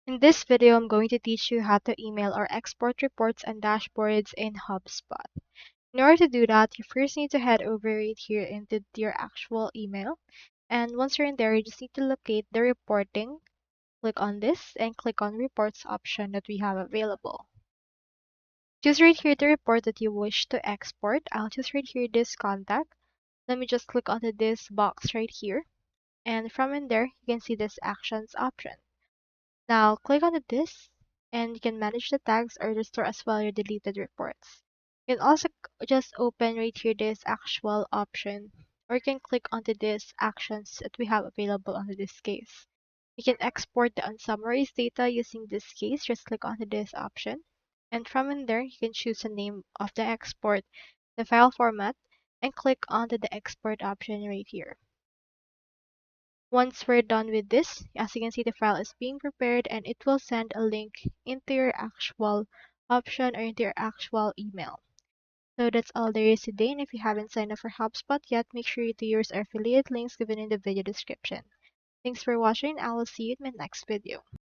In this video, I'm going to teach you how to email or export reports and dashboards in HubSpot. In order to do that, you first need to head over right here into your actual email. And once you're in there, you just need to locate the reporting. Click on this and click on reports option that we have available. Choose right here the report that you wish to export. I'll choose right here this contact. Let me just click onto this box right here. And from in there, you can see this actions option. Now click on this and you can manage the tags or restore as well your deleted reports. You can also just open right here this actual option, or you can click onto this actions that we have available under this case. You can export the unsummarized data using this case. Just click onto this option. And from in there, you can choose the name of the export, the file format, and click onto the export option right here. Once we're done with this, as you can see, the file is being prepared and it will send a link into your actual option or into your actual email. So that's all there is today, and if you haven't signed up for HubSpot yet, make sure to use our affiliate links given in the video description. Thanks for watching. I will see you in my next video.